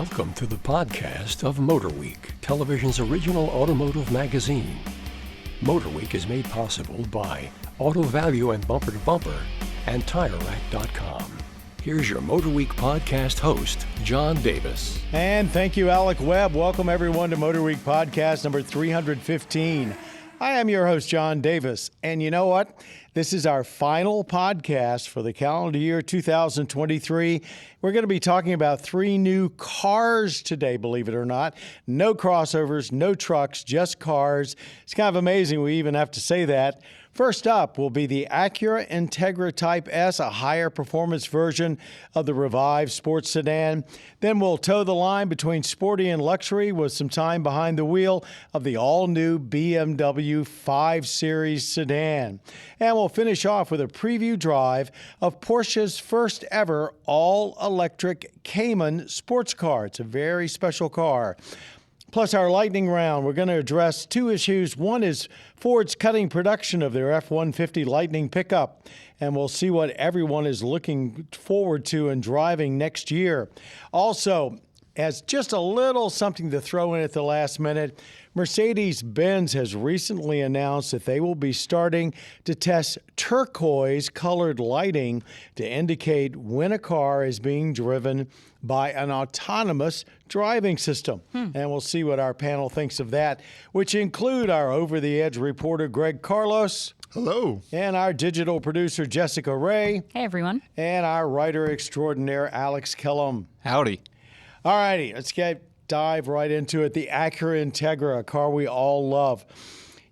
Welcome to the podcast of MotorWeek, television's original automotive magazine. MotorWeek is made possible by Auto Value and Bumper to Bumper and TireRack.com. Here's your MotorWeek podcast host, John Davis. And thank you, Alec Webb. Welcome, everyone, to MotorWeek podcast number 315. I am your host, John Davis. And you know what? This is our final podcast for the calendar year 2023. We're going to be talking about 3 new cars today, believe it or not. No crossovers, no trucks, just cars. It's kind of amazing we even have to say that. First up will be the Acura Integra Type S, a higher performance version of the revived sports sedan. Then we'll toe the line between sporty and luxury with some time behind the wheel of the all-new BMW 5 Series sedan. And we'll finish off with a preview drive of Porsche's first ever all-electric Cayman sports car. It's a very special car. Plus our lightning round, we're going to address 2 issues. One is Ford's cutting production of their F-150 Lightning pickup, and we'll see what everyone is looking forward to and driving next year. Also, as just a little something to throw in at the last minute, Mercedes-Benz has recently announced that they will be starting to test turquoise-colored lighting to indicate when a car is being driven by an autonomous driving system. And we'll see what our panel thinks of that, which include our over-the-edge reporter, Greg Carlos. Hello. And our digital producer, Jessica Ray. Hey, everyone. And our writer extraordinaire, Alex Kellum. Howdy. All righty, let's dive right into it. The Acura Integra, a car we all love.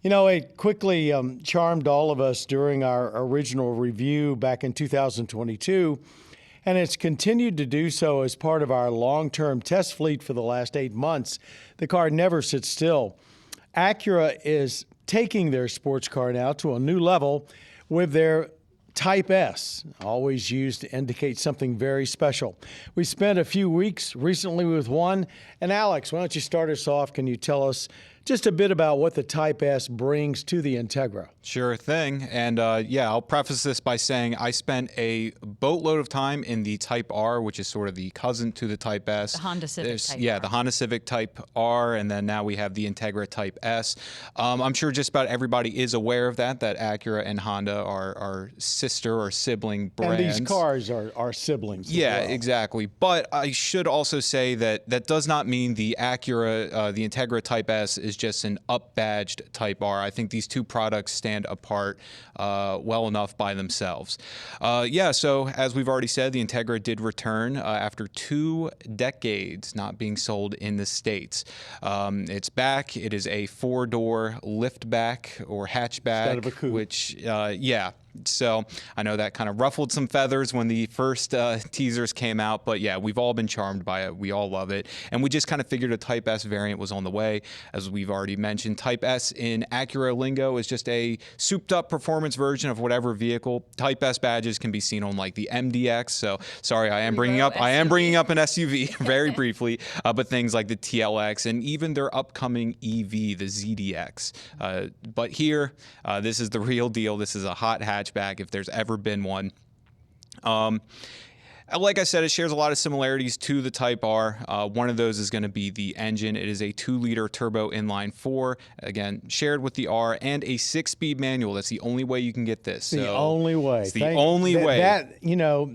You know, it quickly charmed all of us during our original review back in 2022, and it's continued to do so as part of our long-term test fleet for the last 8 months. The car never sits still. Acura is taking their sports car now to a new level with their Type S, always used to indicate something very special. We spent a few weeks recently with one. And Alex, why don't you start us off? Can you tell us just a bit about what the Type S brings to the Integra? Sure thing. And I'll preface this by saying I spent a boatload of time in the Type R, which is sort of the cousin to the Type S. The Honda Civic Type Yeah, R. the Honda Civic Type R, and then now we have the Integra Type S. I'm sure just about everybody is aware of that Acura and Honda are sister or sibling brands. And these cars are siblings. Yeah, as well. exactly. But I should also say that does not mean the Acura, the Integra Type S is just an up-badged Type R. I think these two products stand apart well enough by themselves. So as we've already said, the Integra did return after 2 decades not being sold in the States. It's back. It is a 4-door liftback or hatchback. Instead of a coupe. Which, So I know that kind of ruffled some feathers when the first teasers came out, but yeah, we've all been charmed by it. We all love it. And we just kind of figured a Type S variant was on the way. As we've already mentioned, Type S in Acura lingo is just a souped up performance version of whatever vehicle. Type S badges can be seen on like the MDX. So sorry, I am bringing up an SUV very briefly, but things like the TLX and even their upcoming EV, the ZDX. But here, this is the real deal. This is a hot hatchback if there's ever been one. Like I said, it shares a lot of similarities to the Type R. One of those is going to be the engine. It is a 2-liter turbo inline 4, again, shared with the R, and a 6-speed manual. That's the only way you can get this. The only way. It's the only way.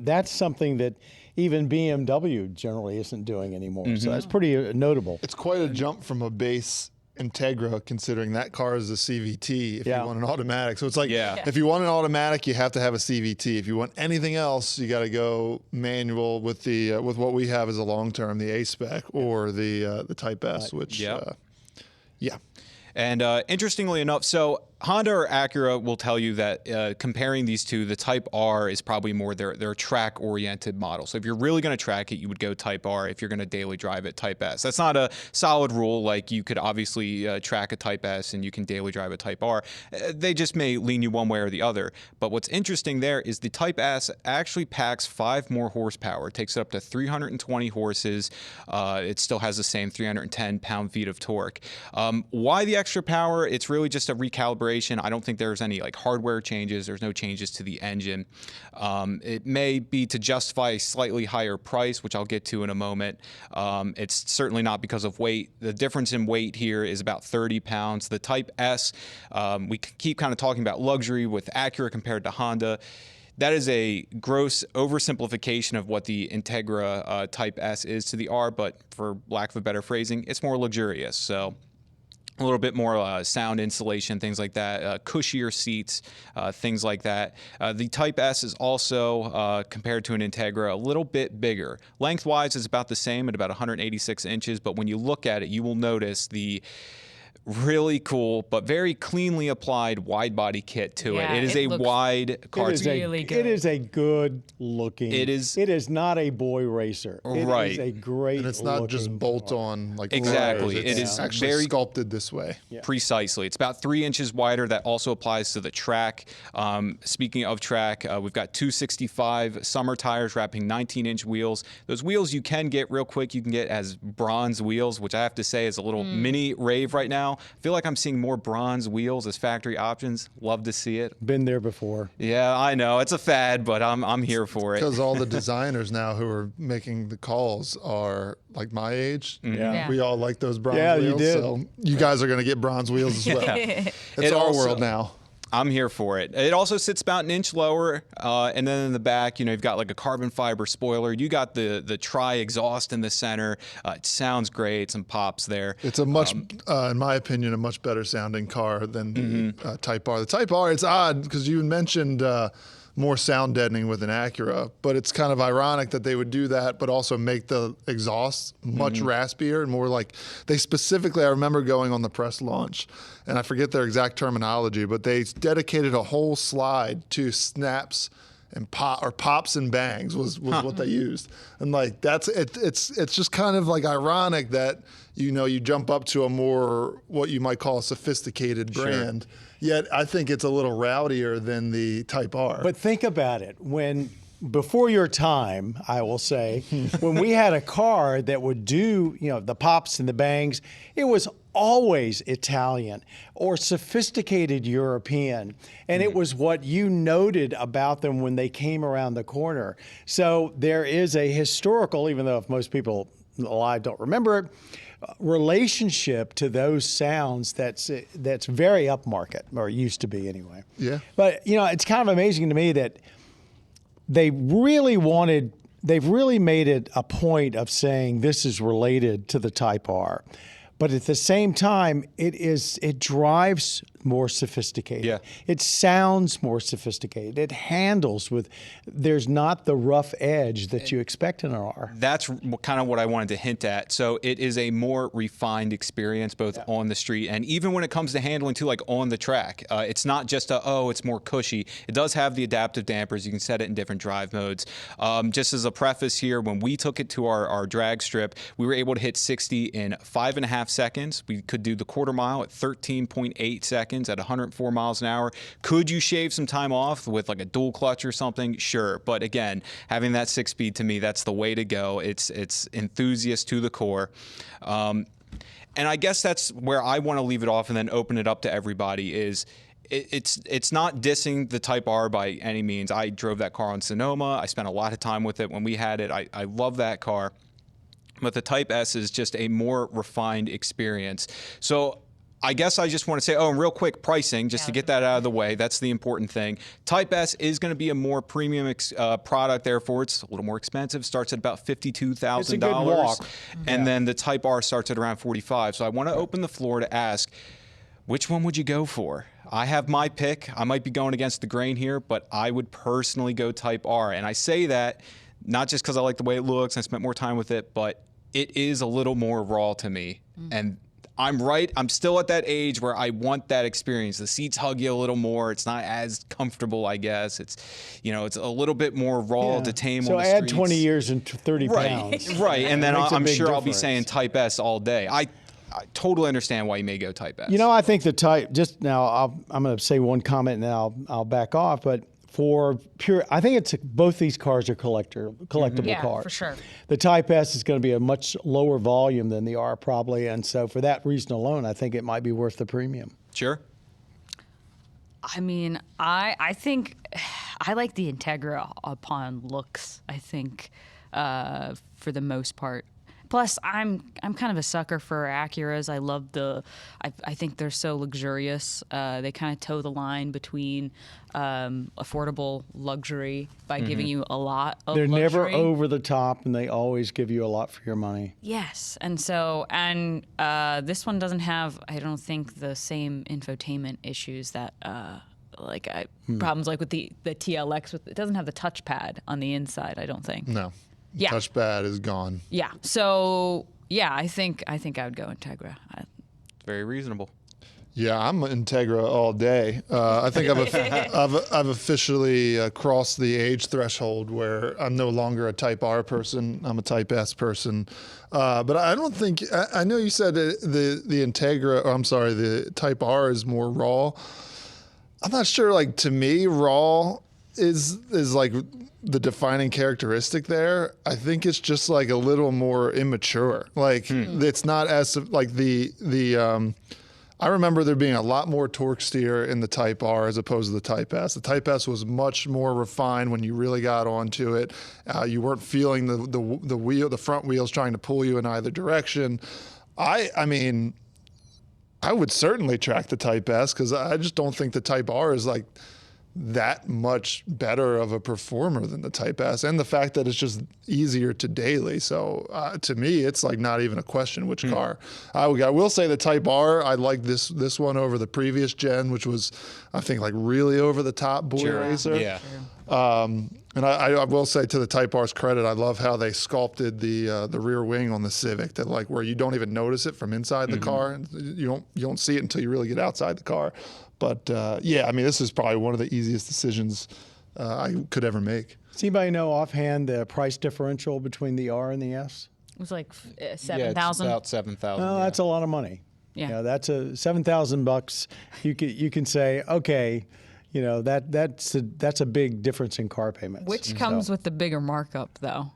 That's something that even BMW generally isn't doing anymore. Mm-hmm. So that's pretty notable. It's quite a jump from a base Integra, considering that car is a CVT if you want an automatic. So it's like, if you want an automatic, you have to have a CVT. If you want anything else, you got to go manual with the with what we have as a long term, the A-Spec or the Type S, which And interestingly enough, so Honda or Acura will tell you that comparing these two, the Type R is probably more their track-oriented model. So if you're really going to track it, you would go Type R. If you're going to daily drive it, Type S. That's not a solid rule. Like you could obviously track a Type S and you can daily drive a Type R. They just may lean you one way or the other. But what's interesting there is the Type S actually packs 5 more horsepower. It takes it up to 320 horses. It still has the same 310 pound-feet of torque. Why the extra power? It's really just a recalibration configuration. I don't think there's any like hardware changes. There's no changes to the engine. It may be to justify a slightly higher price, which I'll get to in a moment. It's certainly not because of weight. The difference in weight here is about 30 pounds. The Type S, we keep kind of talking about luxury with Acura compared to Honda. That is a gross oversimplification of what the Integra Type S is to the R, but for lack of a better phrasing, it's more luxurious. So a little bit more sound insulation, things like that, cushier seats, things like that. The Type S is also, compared to an Integra, a little bit bigger. Lengthwise, it's about the same at about 186 inches, but when you look at it, you will notice the really cool but very cleanly applied wide body kit to it. It is a wide car. It is a good looking. It is not a boy racer. It is a great. And it's not just bolt on like exactly. It is actually very sculpted this way. Yeah. Precisely. It's about 3 inches wider. That also applies to the track. Speaking of track, we've got 265 summer tires wrapping 19-inch wheels. Those wheels you can get real quick. You can get as bronze wheels, which I have to say is a little mini rave right now. I feel like I'm seeing more bronze wheels as factory options. Love to see it. Been there before. Yeah, I know. It's a fad, but I'm here for it. Because all the designers now who are making the calls are like my age. Yeah. We all like those bronze wheels. You did. So you guys are going to get bronze wheels as well. It's our world now. I'm here for it. It also sits about an inch lower, and then in the back, you know, you've got like a carbon fiber spoiler. You got the tri-exhaust in the center. It sounds great. Some pops there. It's a much, in my opinion, a much better sounding car than the Type R. The Type R, it's odd because you mentioned more sound deadening with an Acura, but it's kind of ironic that they would do that, but also make the exhaust much raspier and more like they specifically, I remember going on the press launch, and I forget their exact terminology, but they dedicated a whole slide to snaps and pops and bangs was what they used. And like that's it's just kind of like ironic that you jump up to a more what you might call a sophisticated brand. Sure. Yet I think it's a little rowdier than the Type R. But think about it. Before your time, I will say, when we had a car that would do, the pops and the bangs, it was always Italian or sophisticated European. And it was what you noted about them when they came around the corner. So there is a historical, even though if most people alive don't remember it, relationship to those sounds that's very upmarket, or used to be anyway. Yeah. But it's kind of amazing to me that they've really made it a point of saying this is related to the Type R. But at the same time, it drives more sophisticated. Yeah. It sounds more sophisticated. It handles there's not the rough edge that you expect in an R. That's kind of what I wanted to hint at. So it is a more refined experience, both on the street and even when it comes to handling too, like on the track. It's not just it's more cushy. It does have the adaptive dampers. You can set it in different drive modes. Just as a preface here, when we took it to our drag strip, we were able to hit 60 in 5.5 seconds. We could do the quarter mile at 13.8 seconds at 104 miles an hour. Could you shave some time off with like a dual clutch or something? Sure. But again, having that 6-speed, to me, that's the way to go. It's enthusiast to the core. And I guess that's where I want to leave it off and then open it up to everybody is it's not dissing the Type R by any means. I drove that car on Sonoma. I spent a lot of time with it when we had it. I love that car. But the Type S is just a more refined experience. So I guess I just want to say, and real quick, pricing, just to get that out of the way. That's the important thing. Type S is going to be a more premium product, therefore it's a little more expensive. Starts at about $52,000. It's a good walk. And then the Type R starts at around $45,000. So I want to open the floor to ask, which one would you go for? I have my pick. I might be going against the grain here, but I would personally go Type R. And I say that not just because I like the way it looks, I spent more time with it, but it is a little more raw to me. And I'm right. I'm still at that age where I want that experience. The seats hug you a little more. It's not as comfortable, I guess. It's, it's a little bit more raw to tame on the streets. So add 20 years and 30 pounds. Right. And then I'm sure I'll be saying Type S all day. I totally understand why you may go Type S. I think the Type, just now, I'm going to say one comment and then I'll back off, but for pure, I think both these cars are collectible cars. Yeah, for sure. The Type S is going to be a much lower volume than the R probably, and so for that reason alone, I think it might be worth the premium. Sure. I mean, I think I like the Integra upon looks, I think, for the most part. Plus, I'm kind of a sucker for Acuras. I love I think they're so luxurious. They kind of toe the line between affordable luxury by giving you a lot of They're luxury. never over the top, and they always give you a lot for your money. Yes, and this one doesn't have, I don't think, the same infotainment issues that problems like with the TLX. It doesn't have the touchpad on the inside, I don't think. No. Yeah. Touchpad is gone. Yeah. So yeah, I think I would go Integra. Very reasonable. Yeah, I'm Integra all day. I think I've officially crossed the age threshold where I'm no longer a Type R person. I'm a Type S person. But I don't think I know you said the Integra. Or I'm sorry, the Type R is more raw. I'm not sure. Like, to me, raw is like the defining characteristic there. I think it's just like a little more immature. Like it's not as like I remember there being a lot more torque steer in the Type R as opposed to the Type S. The Type S was much more refined when you really got onto it. You weren't feeling the front wheels trying to pull you in either direction. I mean, I would certainly track the Type S because I just don't think the Type R is like that much better of a performer than the Type S, and the fact that it's just easier to daily. So to me, it's like not even a question which car. I will say the Type R, I like this one over the previous gen, which was, I think, like really over the top boy racer. Yeah. And I will say, to the Type R's credit, I love how they sculpted the rear wing on the Civic, that like where you don't even notice it from inside the car. You don't see it until you really get outside the car. But yeah, I mean, this is probably one of the easiest decisions I could ever make. Does anybody know offhand the price differential between the R and the S? It was like Yeah, it's 7,000. about 7,000. Oh, that's a lot of money. Yeah. You know, that's $7,000. You can say, okay, you know, that's a big difference in car payments. Which comes with the bigger markup, though.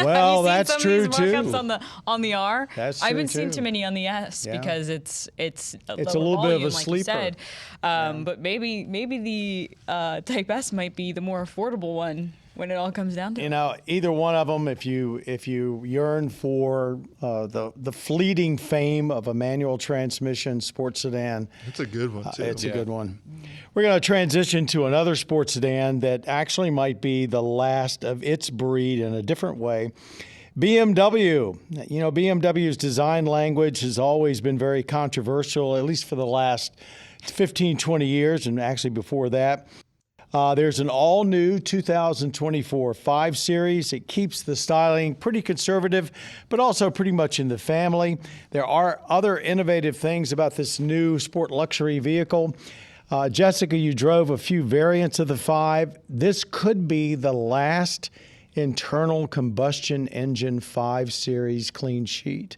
Well, Have you seen that's some true of these markups too. on the R? That's I true, haven't seen too. too many on the S Yeah. because it's a little bit of a like you sleeper. said. But maybe the Type S might be the more affordable one when it all comes down to it. You know, either one of them, if you yearn for the fleeting fame of a manual transmission sports sedan, It's a good one too. it's a good one. We're going to transition to another sports sedan that actually might be the last of its breed in a different way. BMW. You know, BMW's design language has always been very controversial, at least for the last 15, 20 years, and actually before that. There's an all-new 2024 5 Series. It keeps the styling pretty conservative, but also pretty much in the family. There are other innovative things about this new sport luxury vehicle. Jessica, you drove a few variants of the 5. This could be the last internal combustion engine 5 Series clean sheet.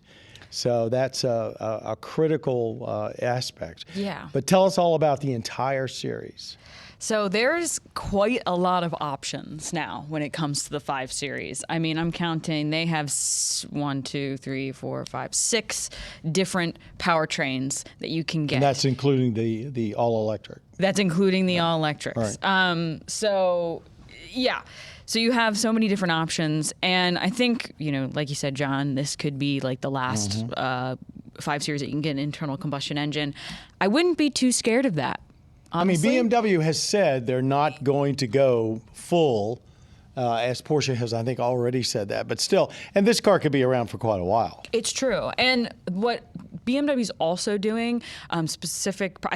So that's a critical aspect. Yeah. But tell us all about the entire series. So there's quite a lot of options now when it comes to the 5 Series. I mean, I'm counting, they have 6 different powertrains that you can get. And that's including the all-electric. That's including the all-electrics. Right. So, yeah. So you have so many different options. And I think, you know, like you said, John, this could be like the last 5 Series that you can get an internal combustion engine. I wouldn't be too scared of that. Honestly. I mean, BMW has said they're not going to go full, as Porsche has, I think, already said that. But still, and this car could be around for quite a while. It's true. And what BMW's also doing, I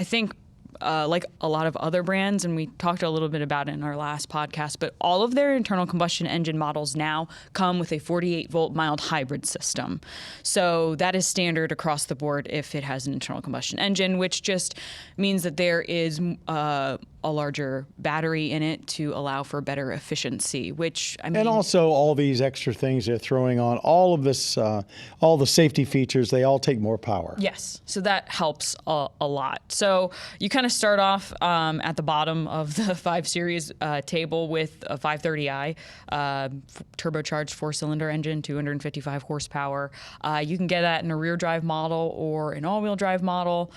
think, like a lot of other brands, and we talked a little bit about it in our last podcast, but all of their internal combustion engine models now come with a 48-volt mild hybrid system. So that is standard across the board if it has an internal combustion engine, which just means that there is a a larger battery in it to allow for better efficiency, which I mean. And also all these extra things they're throwing on, all of this, all the safety features, they all take more power. Yes, so that helps a lot. So you kind of start off at the bottom of the 5 Series table with a 530i, turbocharged 4-cylinder engine, 255 horsepower. You can get that in a rear drive model or an all-wheel drive model.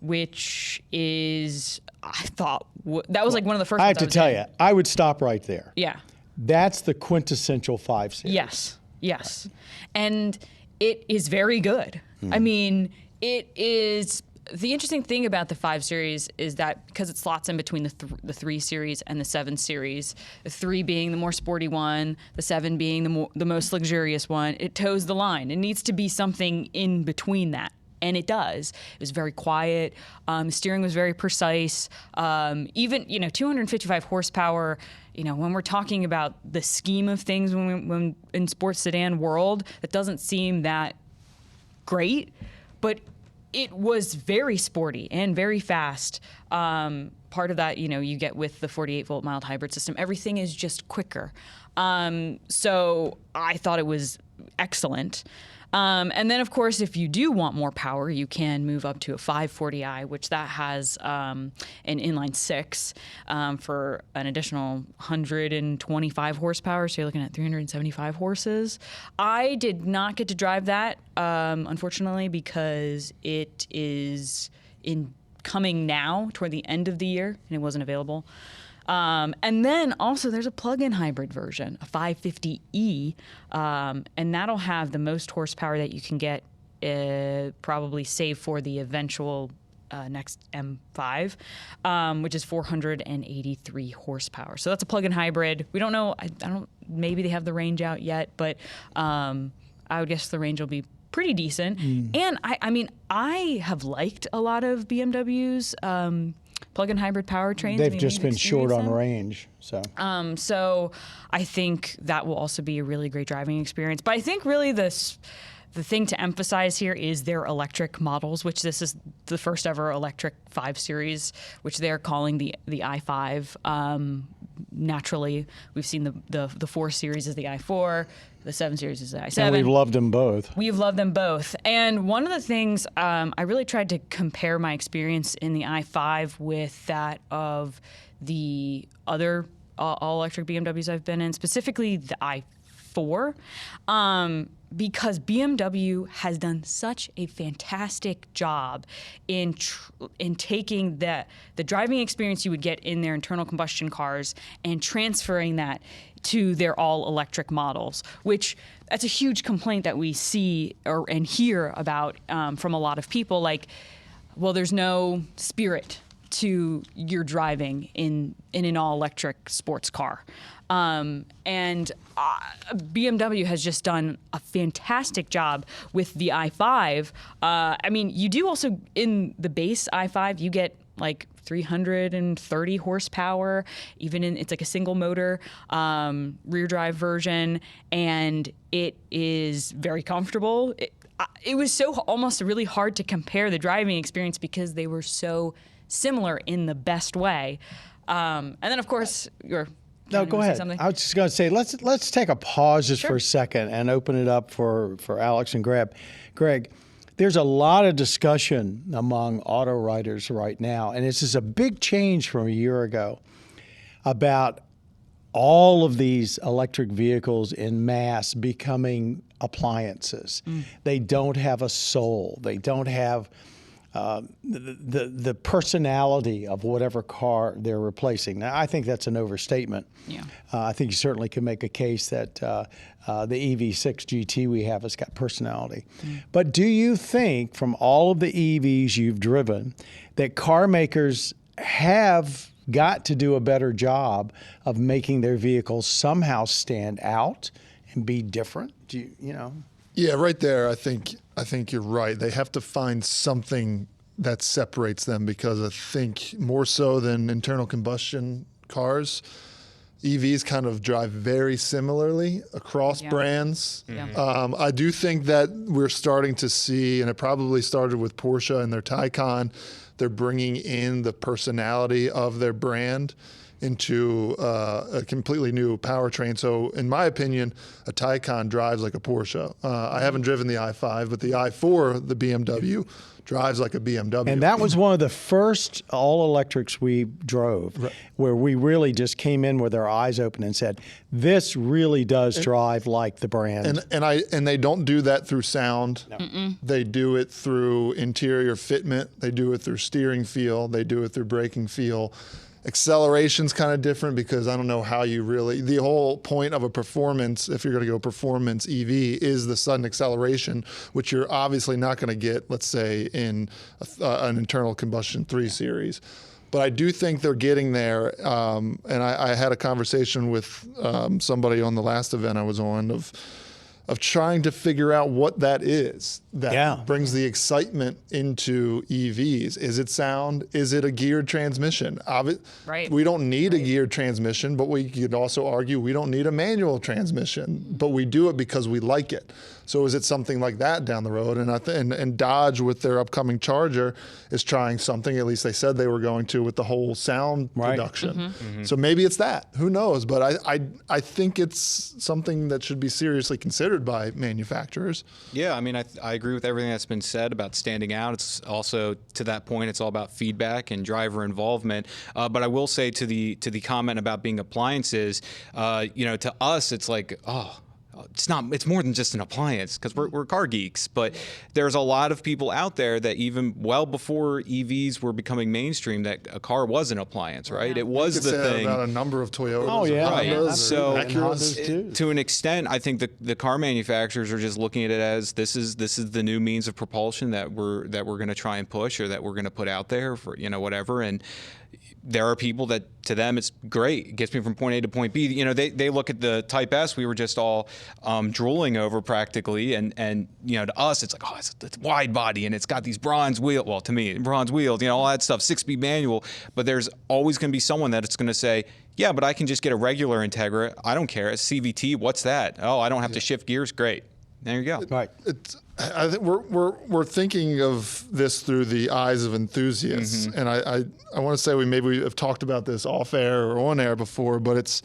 Which is, I thought, that was like one of the first I ones have to tell you, I would stop right there. Yeah. That's the quintessential 5 Series. Yes. And it is very good. I mean, it is. The interesting thing about the 5 Series is that because it slots in between the 3 Series and the 7 Series, the 3 being the more sporty one, the 7 being the most luxurious one, it toes the line. It needs to be something in between that. And it does. It was very quiet. The steering was very precise. Even 255 horsepower. When we're talking about the scheme of things, when in sports sedan world, it doesn't seem that great, but it was very sporty and very fast. Part of that, you get with the 48-volt mild hybrid system. Everything is just quicker. So I thought it was excellent. And then, of course, if you do want more power, you can move up to a 540i, which that has an inline 6 for an additional 125 horsepower. So you're looking at 375 horses. I did not get to drive that, unfortunately, because it is coming now toward the end of the year, and it wasn't available. And then also there's a plug-in hybrid version, a 550e, and that'll have the most horsepower that you can get, probably save for the eventual next M5, which is 483 horsepower. So that's a plug-in hybrid. We don't know. I don't. Maybe they have the range out yet, but I would guess the range will be pretty decent. And I mean, I have liked a lot of BMW's plug-in hybrid powertrains. They've just been short on range. So I think that will also be a really great driving experience. But I think really the thing to emphasize here is their electric models, which this is the first ever electric 5 Series, which they're calling the i5. Naturally, we've seen the 4 Series as the i4. The 7 Series is the i7. And we've loved them both. We've loved them both. And one of the things, I really tried to compare my experience in the i5 with that of the other all-electric BMWs I've been in, specifically the i4, because BMW has done such a fantastic job in taking the driving experience you would get in their internal combustion cars and transferring that to their all-electric models, which that's a huge complaint that we see and hear about from a lot of people. Like, well, there's no spirit to your driving in an all-electric sports car. And BMW has just done a fantastic job with the i5. I mean, you do also, in the base i5, you get like 330 horsepower, it's like a single motor rear drive version, and it is very comfortable. It was almost really hard to compare the driving experience because they were so similar in the best way. And then, of course, No, go ahead. I was just going to say, let's take a pause just for a second and open it up for Alex and Greg. There's a lot of discussion among auto writers right now, and this is a big change from a year ago, about all of these electric vehicles in mass becoming appliances. They don't have a soul. They don't have the personality of whatever car they're replacing. Now, I think that's an overstatement. Yeah. I think you certainly can make a case that the EV6 GT we have has got personality. But do you think, from all of the EVs you've driven, that car makers have got to do a better job of making their vehicles somehow stand out and be different? Yeah, right there, I think you're right. They have to find something that separates them, because I think more so than internal combustion cars, EVs kind of drive very similarly across brands. I do think that we're starting to see, and it probably started with Porsche and their Taycan, they're bringing in the personality of their brand into a completely new powertrain. So in my opinion, a Taycan drives like a Porsche. I haven't driven the i5, but the i4, the BMW, drives like a BMW. And that was one of the first all-electrics we drove, where we really just came in with our eyes open and said, this really does drive like the brand. And they don't do that through sound. No. They do it through interior fitment. They do it through steering feel. They do it through braking feel. Acceleration's kind of different because I don't know how you really, the whole point of a performance, if you're going to go performance EV, is the sudden acceleration, which you're obviously not going to get, let's say, in an internal combustion 3 Series. But I do think they're getting there. And I had a conversation with somebody on the last event I was on of trying to figure out what that is that brings the excitement into EVs. Is it sound? Is it a geared transmission? Right. We don't need a geared transmission, but we could also argue we don't need a manual transmission, but we do it because we like it. So is it something like that down the road? And and Dodge with their upcoming Charger is trying something, at least they said they were going to, with the whole sound production. So maybe it's that. Who knows? But I think it's something that should be seriously considered by manufacturers. Yeah, I mean, I agree with everything that's been said about standing out. It's also, to that point, it's all about feedback and driver involvement. But I will say to the comment about being appliances, to us, it's like, it's more than just an appliance because we're car geeks, but there's a lot of people out there that even well before EVs were becoming mainstream, that a car was an appliance, right? It was the thing. About a number of Toyotas. Oh, yeah. Right. So Acuras to an extent, I think the car manufacturers are just looking at it as this is the new means of propulsion that we're going to try and push, or that we're going to put out there for whatever. And there are people that, to them, it's great. It gets me from point A to point B. They look at the Type S we were just all drooling over practically, and to us it's like, it's wide body and it's got these bronze wheels. Well, to me, bronze wheels, all that stuff, 6-speed manual. But there's always going to be someone that's going to say, yeah, but I can just get a regular Integra. I don't care. A CVT, what's that? Oh, I don't have to shift gears. Great. There you go. Right. I think we're thinking of this through the eyes of enthusiasts, and I want to say we have talked about this off air or on air before, but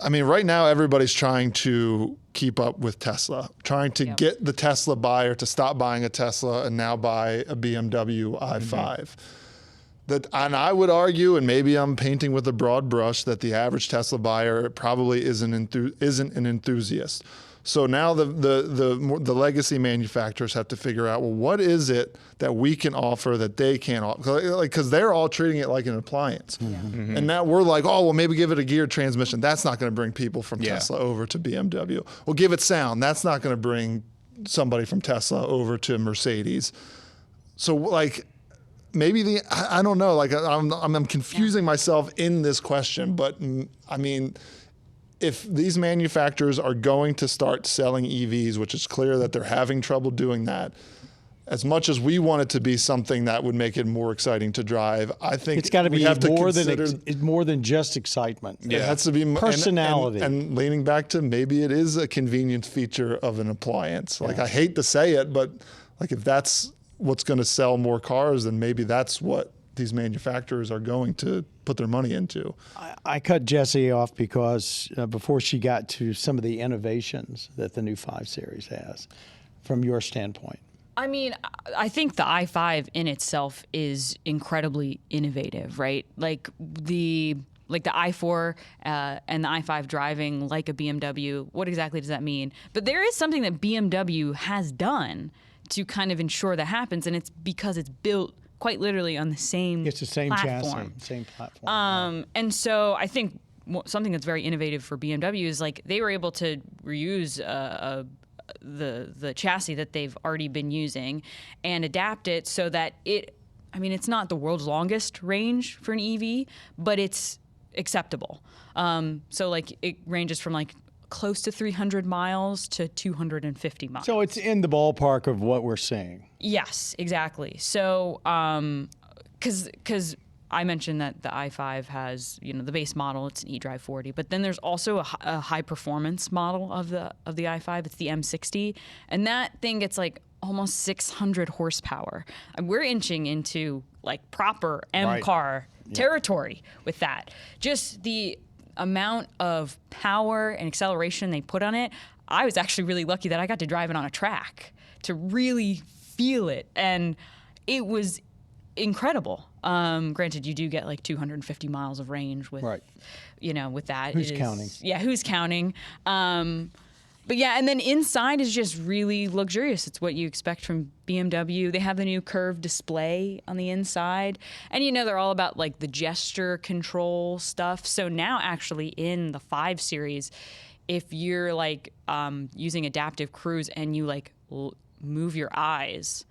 right now everybody's trying to keep up with Tesla, trying to get the Tesla buyer to stop buying a Tesla and now buy a BMW i5. And I would argue, and maybe I'm painting with a broad brush, that the average Tesla buyer probably isn't an enthusiast. So now the legacy manufacturers have to figure out, well, what is it that we can offer that they can't offer? Because they're all treating it like an appliance. And now we're like, oh, well, maybe give it a geared transmission. That's not going to bring people from Tesla over to BMW. Well, give it sound. That's not going to bring somebody from Tesla over to Mercedes. So maybe I don't know. I'm confusing myself in this question, but I mean, if these manufacturers are going to start selling EVs, which is clear that they're having trouble doing that, as much as we want it to be something that would make it more exciting to drive, I think it's got to be more than just excitement. It has to be personality. And leaning back to maybe it is a convenience feature of an appliance. I hate to say it, but if that's what's going to sell more cars, then maybe that's what these manufacturers are going to put their money into. I cut Jessie off because before she got to some of the innovations that the new 5 Series has, from your standpoint. I mean, I think the i5 in itself is incredibly innovative, right? Like the i4 and the i5 driving like a BMW. What exactly does that mean? But there is something that BMW has done to kind of ensure that happens, and it's because it's built quite literally on the same It's the same platform. chassis, same platform. And so I think something that's very innovative for BMW is they were able to reuse the chassis that they've already been using and adapt it so that it's not the world's longest range for an EV, but it's acceptable. So it ranges from close to 300 miles to 250 miles. So it's in the ballpark of what we're seeing. Yes, exactly. So, because I mentioned that the i5 has, the base model, it's an eDrive 40, but then there's also a high performance model of the i5. It's the M60, and that thing gets almost 600 horsepower. And we're inching into like proper M car territory with that. Just the amount of power and acceleration they put on it. I was actually really lucky that I got to drive it on a track to really feel it, and it was incredible. Granted, you do get like 250 miles of range with, with that. Who's counting? Yeah, who's counting? But yeah, and then inside is just really luxurious. It's what you expect from BMW. They have the new curved display on the inside. And they're all about like the gesture control stuff. So now actually in the 5 Series, if you're like using adaptive cruise and you like move your eyes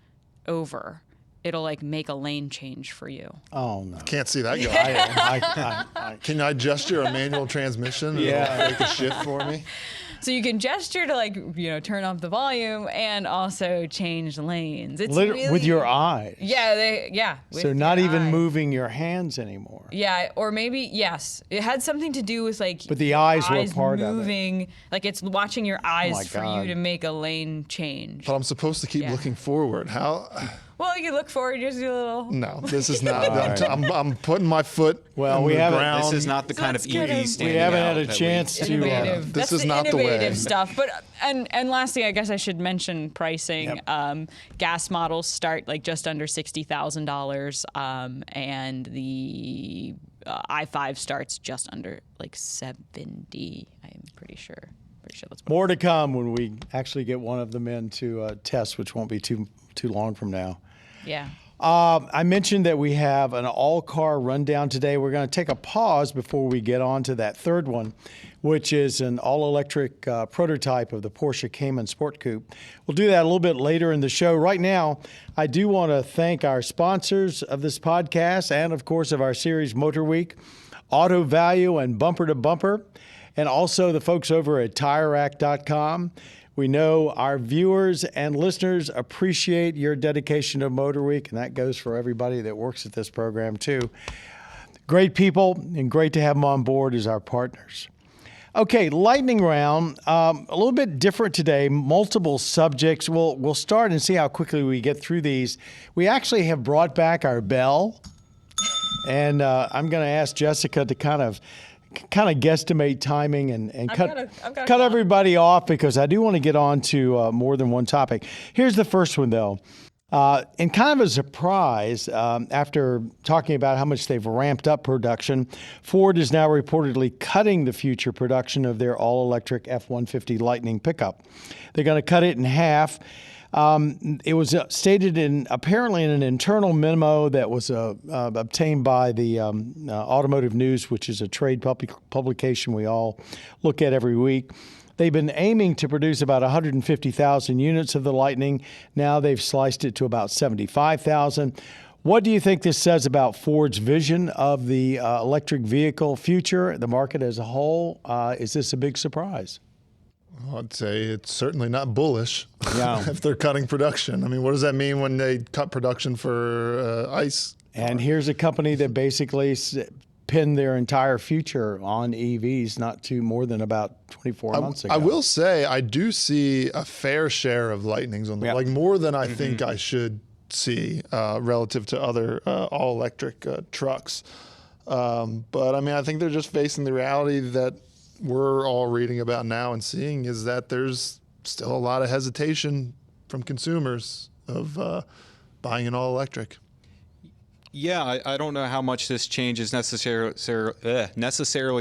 over, it'll like make a lane change for you. Oh no! Can't see that guy. Can I gesture a manual transmission? And make a shift for me. So you can gesture to like turn off the volume and also change lanes. It's with your eyes. Yeah, So not even moving your hands anymore. Yeah, or maybe it had something to do with like. But the eyes were part moving, of it. like it's watching your eyes for God. you to make a lane change. But I'm supposed to keep looking forward. How? Well, you look forward, just do a little. No, this is not. I'm putting my foot on the ground. This is not the kind of EV standing. We haven't out had a that chance to. This is not the way. Innovative stuff. But and lastly, I guess I should mention pricing. Yep. Gas models start like just under $60,000, and the i5 starts just under like 70. I am pretty sure. That's More to come when we actually get one of them in to test, which won't be too long from now. Yeah. I mentioned that we have an all-car rundown today. We're going to take a pause before we get on to that third one, which is an all-electric prototype of the Porsche Cayman Sport Coupe. We'll do that a little bit later in the show. Right now, I do want to thank our sponsors of this podcast and, of course, of our series MotorWeek, Auto Value and Bumper to Bumper, and also the folks over at TireRack.com. We know our viewers and listeners appreciate your dedication to MotorWeek, and that goes for everybody that works at this program too. Great people, and great to have them on board as our partners. Okay, lightning round, a little bit different today, multiple subjects. We'll start and see how quickly we get through these. We actually have brought back our bell, and I'm going to ask Jessica to kind of guesstimate timing and cut everybody off, because I do want to get on to more than one topic. Here's the first one, though. And kind of a surprise, after talking about how much they've ramped up production, Ford is now reportedly cutting the future production of their all-electric F-150 Lightning pickup. They're going to cut it in half. It was stated apparently in an internal memo that was obtained by the Automotive News, which is a trade publication we all look at every week. They've been aiming to produce about 150,000 units of the Lightning. Now they've sliced it to about 75,000. What do you think this says about Ford's vision of the electric vehicle future, the market as a whole? Is this a big surprise? I'd say it's certainly not bullish if they're cutting production. I mean, what does that mean when they cut production for ICE? And here's a company that basically pinned their entire future on EVs not more than about 24 months ago. I will say I do see a fair share of Lightnings on like more than I think I should see relative to other all-electric trucks. But I mean, I think they're just facing the reality that we're all reading about now and seeing, is that there's still a lot of hesitation from consumers of buying an all-electric. Yeah, I don't know how much this changes necessarily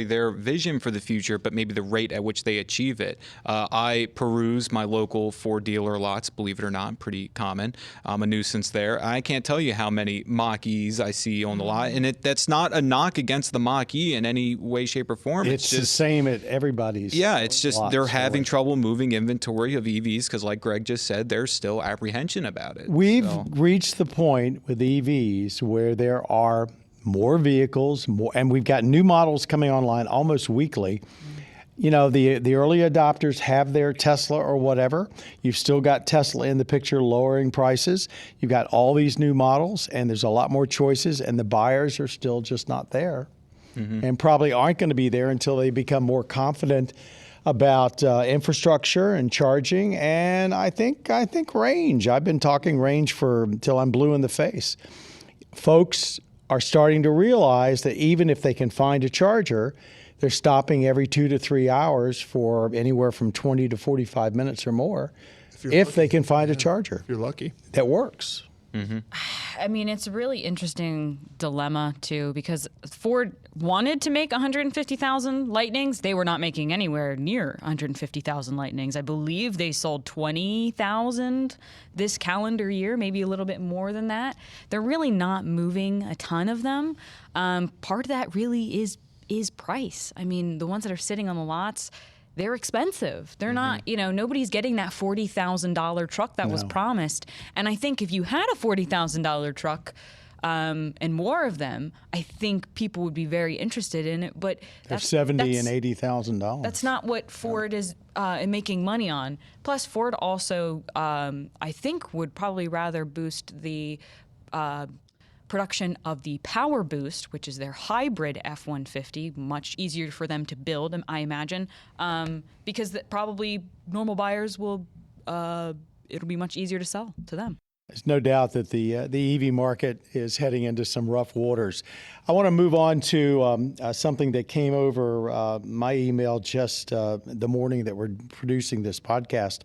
their vision for the future, but maybe the rate at which they achieve it. I peruse my local Ford dealer lots, believe it or not, pretty common. I'm a nuisance there. I can't tell you how many Mach-E's I see on the lot, and that's not a knock against the Mach-E in any way, shape, or form. It's just the same at everybody's. Yeah, it's just they're having trouble moving inventory of EVs because, like Greg just said, there's still apprehension about it. We've reached the point with EVs where there are more vehicles, and we've got new models coming online almost weekly. You know, the early adopters have their Tesla or whatever. You've still got Tesla in the picture lowering prices. You've got all these new models, and there's a lot more choices, and the buyers are still just not there, and probably aren't going to be there until they become more confident about infrastructure and charging, and I think range. I've been talking range till I'm blue in the face. Folks are starting to realize that even if they can find a charger, they're stopping every 2 to 3 hours for anywhere from 20 to 45 minutes or more if they can find a charger. If you're lucky. That works. Mm-hmm. I mean, it's a really interesting dilemma, too, because Ford wanted to make 150,000 Lightnings. They were not making anywhere near 150,000 Lightnings. I believe they sold 20,000 this calendar year, maybe a little bit more than that. They're really not moving a ton of them. Part of that really is price. I mean, the ones that are sitting on the lots, they're expensive. They're not, nobody's getting that $40,000 truck that was promised. And I think if you had a $40,000 truck and more of them, I think people would be very interested in it. But they're $70,000 and $80,000. That's not what Ford is making money on. Plus, Ford also, I think, would probably rather boost the production of the Power Boost, which is their hybrid F-150, much easier for them to build, I imagine, because probably normal buyers will, it'll be much easier to sell to them. There's no doubt that the EV market is heading into some rough waters. I want to move on to something that came over my email just the morning that we're producing this podcast.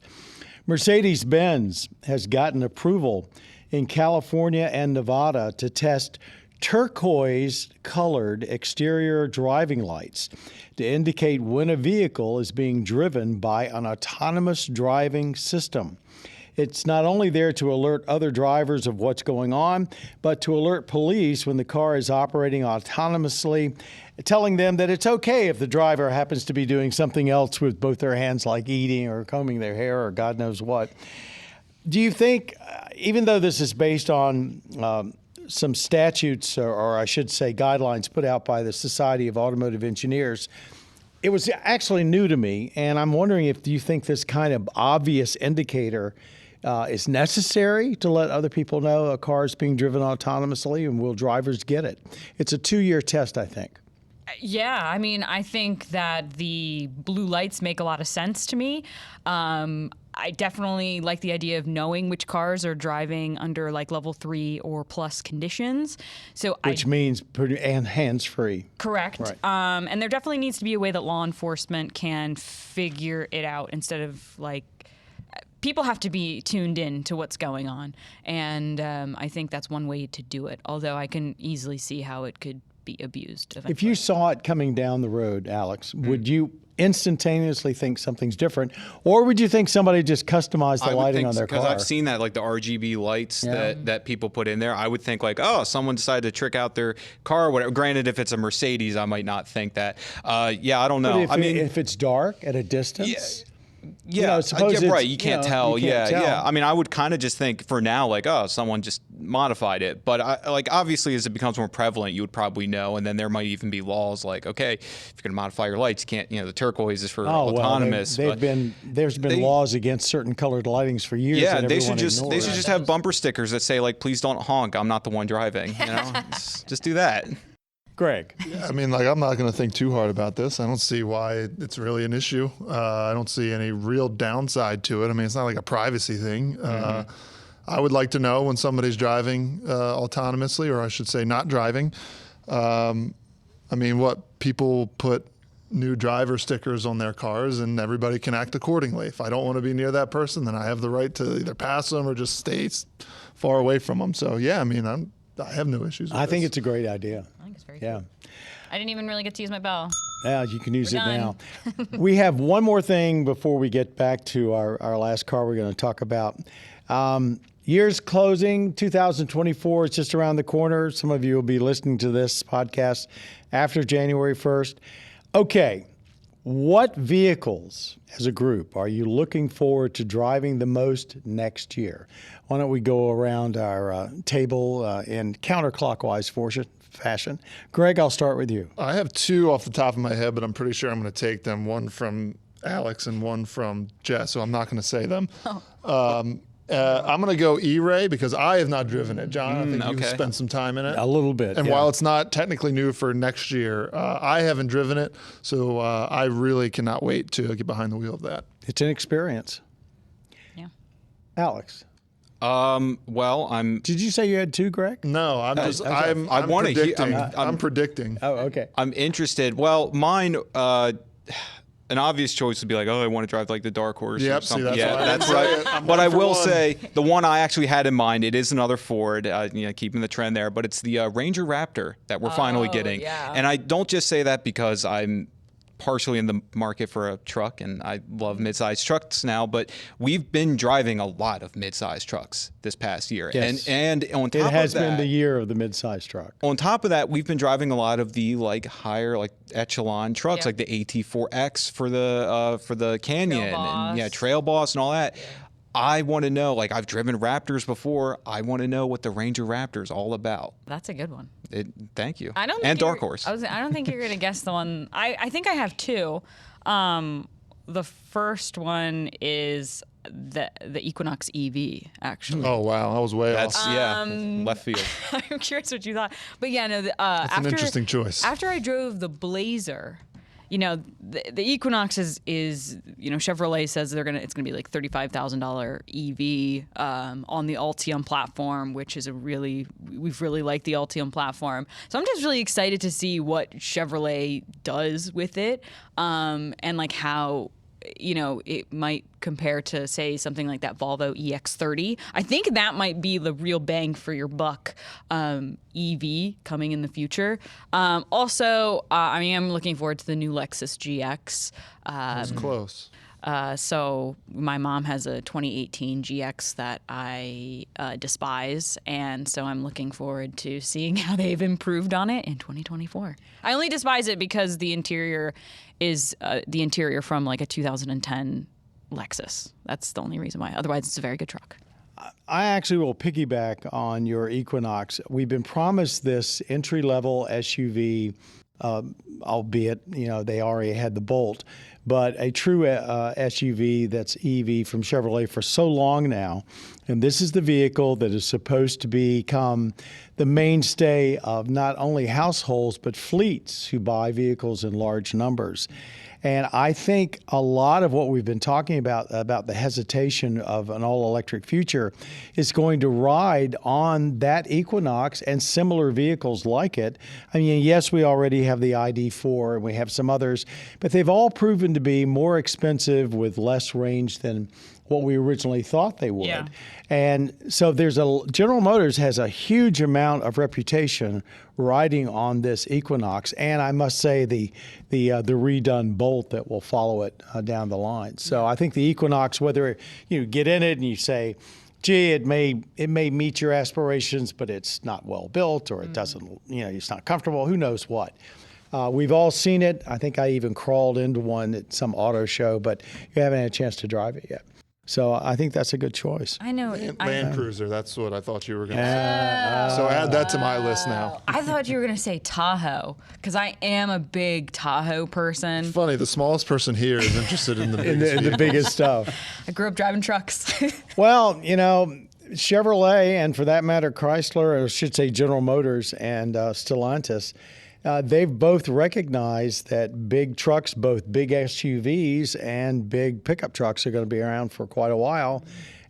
Mercedes-Benz has gotten approval in California and Nevada to test turquoise-colored exterior driving lights to indicate when a vehicle is being driven by an autonomous driving system. It's not only there to alert other drivers of what's going on, but to alert police when the car is operating autonomously, telling them that it's okay if the driver happens to be doing something else with both their hands, like eating or combing their hair or God knows what. Do you think, even though this is based on some statutes, or I should say guidelines put out by the Society of Automotive Engineers, it was actually new to me, and I'm wondering do you think this kind of obvious indicator is necessary to let other people know a car is being driven autonomously, and will drivers get it? It's a 2-year test, I think. Yeah, I mean, I think that the blue lights make a lot of sense to me. I definitely like the idea of knowing which cars are driving under like level 3 or plus conditions. Which means hands-free. Correct. Right. And there definitely needs to be a way that law enforcement can figure it out instead of people have to be tuned in to what's going on. And I think that's one way to do it, although I can easily see how it could be abused eventually. If you saw it coming down the road, Alex, would you instantaneously think something's different, or would you think somebody just customized the lighting on their car? Because I've seen that, like the RGB lights that people put in there. I would think someone decided to trick out their car or whatever. Granted, if it's a Mercedes, I might not think that. I don't know. But if it's dark at a distance... Yeah, right. You can't tell. Yeah. I mean, I would kind of just think for now, someone just modified it. But obviously, as it becomes more prevalent, you would probably know. And then there might even be laws like, okay, if you're going to modify your lights, you can't. The turquoise is for autonomous. There's been laws against certain colored lightings for years. Yeah, and they should just have bumper stickers that say please don't honk. I'm not the one driving. Just do that. Greg. Yeah, I mean, I'm not going to think too hard about this. I don't see why it's really an issue. I don't see any real downside to it. I mean, it's not like a privacy thing. I would like to know when somebody's driving autonomously, or I should say not driving. I mean, what people put new driver stickers on their cars, and everybody can act accordingly. If I don't want to be near that person, then I have the right to either pass them or just stay far away from them. So, yeah, I mean, I have no issues with I think it's a great idea. I think it's very cool. I didn't even really get to use my bell. Yeah, you can use it now. We have one more thing before we get back to our last car we're going to talk about. Year's closing, 2024 is just around the corner. Some of you will be listening to this podcast after January 1st. Okay, what vehicles as a group are you looking forward to driving the most next year? Why don't we go around our table in counterclockwise fashion. Greg, I'll start with you. I have two off the top of my head, but I'm pretty sure I'm going to take them, one from Alex and one from Jess, so I'm not going to say them. I'm going to go E-Ray because I have not driven it. John, I think you've spent some time in it. A little bit. And while it's not technically new for next year, I haven't driven it. So I really cannot wait to get behind the wheel of that. It's an experience. Yeah. Alex. Well, Did you say you had 2, Greg? No, I'm just. okay. I'm wanna predicting. I'm predicting. Oh, okay. I'm interested. Well, mine. An obvious choice would be like, I want to drive like the Dark Horse or Yep, see, something. that's Yeah, why I that's didn't say right. it. I'm But one I for will one. say the one I actually had in mind, it is another Ford, keeping the trend there, but it's the Ranger Raptor that we're finally getting. yeah. And I don't just say that because I'm partially in the market for a truck and I love mid-sized trucks now, but we've been driving a lot of mid-sized trucks this past year. Yes. And on top It has of that, been the year of the mid-size truck. on top of that, we've been driving a lot of the higher echelon trucks, Yeah. like the AT4X for the Canyon, Boss. and Trail Boss and all that. I want to know, I've driven Raptors before. I want to know what the Ranger Raptor is all about. That's a good one. Thank you. I don't think and you're- Dark Horse. I don't think you're gonna guess the one. I think I have 2. The first one is the Equinox EV, actually. Oh wow, I was way That's off. left field. I'm curious what you thought, but yeah, no. That's an interesting choice. After I drove the Blazer, the Equinox is Chevrolet says it's gonna be like $35,000 EV on the Ultium platform, which is we've really liked the Ultium platform. So I'm just really excited to see what Chevrolet does with it, and how it might compare to, say, something like that Volvo EX30. I think that might be the real bang for your buck EV coming in the future. Also, I'm looking forward to the new Lexus GX. It's close. So my mom has a 2018 GX that I despise, and so I'm looking forward to seeing how they've improved on it in 2024. I only despise it because the interior is the interior from a 2010 Lexus. That's the only reason why. Otherwise, it's a very good truck. I actually will piggyback on your Equinox. We've been promised this entry-level SUV, albeit they already had the Bolt, but a true SUV that's EV from Chevrolet for so long now. And this is the vehicle that is supposed to become the mainstay of not only households, but fleets who buy vehicles in large numbers. And I think a lot of what we've been talking about the hesitation of an all-electric future is going to ride on that Equinox and similar vehicles like it. I mean, yes, we already have the ID4 and we have some others, but they've all proven to be more expensive with less range than what we originally thought they would. Yeah. And so General Motors has a huge amount of reputation riding on this Equinox, and I must say the redone Bolt that will follow it down the line. So I think the Equinox, whether you get in it and you say, gee, it may meet your aspirations, but it's not well built, or it doesn't, it's not comfortable, who knows what. We've all seen it. I think I even crawled into one at some auto show, but you haven't had a chance to drive it yet. So I think that's a good choice. I know. Land Cruiser, that's what I thought you were going to say. So add that to my list now. I thought you were going to say Tahoe, because I am a big Tahoe person. Funny, the smallest person here is interested in the biggest the biggest stuff. I grew up driving trucks. Well, Chevrolet, and for that matter, Chrysler, or I should say General Motors and Stellantis, they've both recognized that big trucks, both big SUVs and big pickup trucks, are going to be around for quite a while.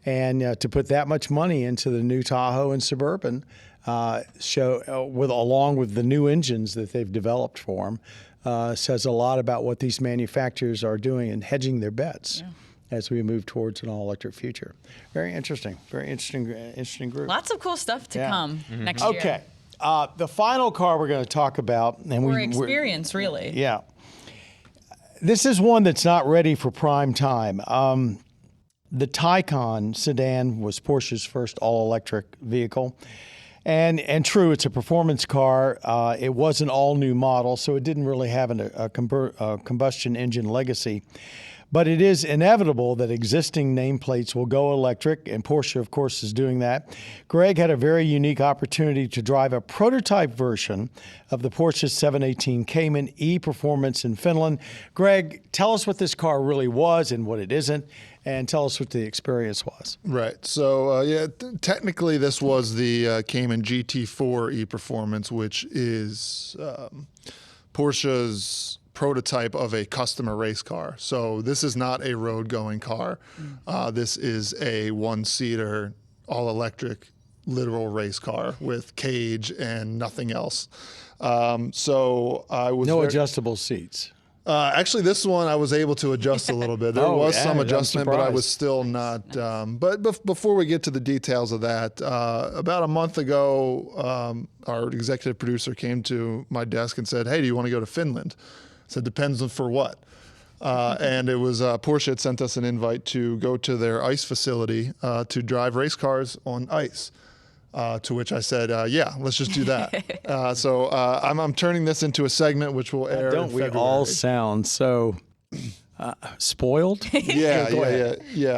And to put that much money into the new Tahoe and Suburban, along with the new engines that they've developed for them, says a lot about what these manufacturers are doing and hedging their bets. Yeah. As we move towards an all-electric future. Very interesting group. Lots of cool stuff to come next year. Okay. The final car we're going to talk about, and Or experience, really. Yeah. This is one that's not ready for prime time. The Taycan sedan was Porsche's first all-electric vehicle. And true, it's a performance car. It was an all-new model, so it didn't really have a combustion engine legacy. But it is inevitable that existing nameplates will go electric, and Porsche, of course, is doing that. Greg had a very unique opportunity to drive a prototype version of the Porsche 718 Cayman E-Performance in Finland. Greg, tell us what this car really was and what it isn't, and tell us what the experience was. Right. So, technically this was the Cayman GT4 E-Performance, which is Porsche's prototype of a customer race car. So this is not a road-going car. This is a one-seater, all-electric, literal race car with cage and nothing else. So I was no adjustable seats. Actually, this one I was able to adjust a little bit. There was some adjustment, but I was still not. But before we get to the details of that, about a month ago, our executive producer came to my desk and said, "Hey, do you want to go to Finland?" I said, "Depends on for what." And it was Porsche had sent us an invite to go to their ice facility to drive race cars on ice. To which I said, "Yeah, let's just do that." So I'm turning this into a segment which will air. Don't in we February. all sound so spoiled? Yeah.